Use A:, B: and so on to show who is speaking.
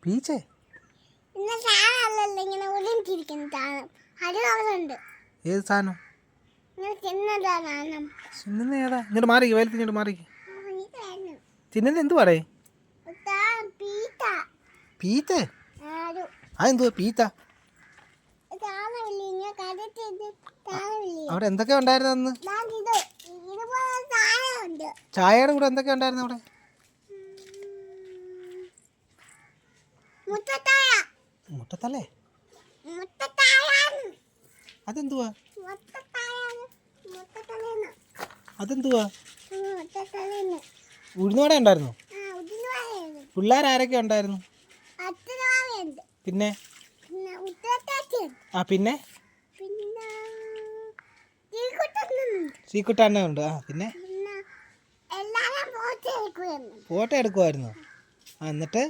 A: പീച്ചേ ഏത് സാധനം തിന്നുന്ന ഏതാ? ഇങ്ങോട്ട് മാറി വയലത്ത് ഇങ്ങോട്ട് മാറി. തിന്നുന്നത് എന്തു പറയേ? പീത്ത? അതെന്തുവാ പീത്ത? അവിടെ എന്തൊക്കെ ഉണ്ടായിരുന്നു അന്ന്? ചായയുടെ കൂടെ എന്തൊക്കെ ഉണ്ടായിരുന്നു അവിടെ? മുട്ടത്തല്ലേ? അതെന്തുവാ? അതെന്തുവാ? ഉഴുന്നുവട ഉണ്ടായിരുന്നു. പിള്ളേരാരൊക്കെ ഉണ്ടായിരുന്നു? പിന്നെ പിന്നെ ശ്രീകുട്ടണ്ണ ഉണ്ട്. പിന്നെ ഫോട്ടോ എടുക്കുമായിരുന്നു. എന്നിട്ട്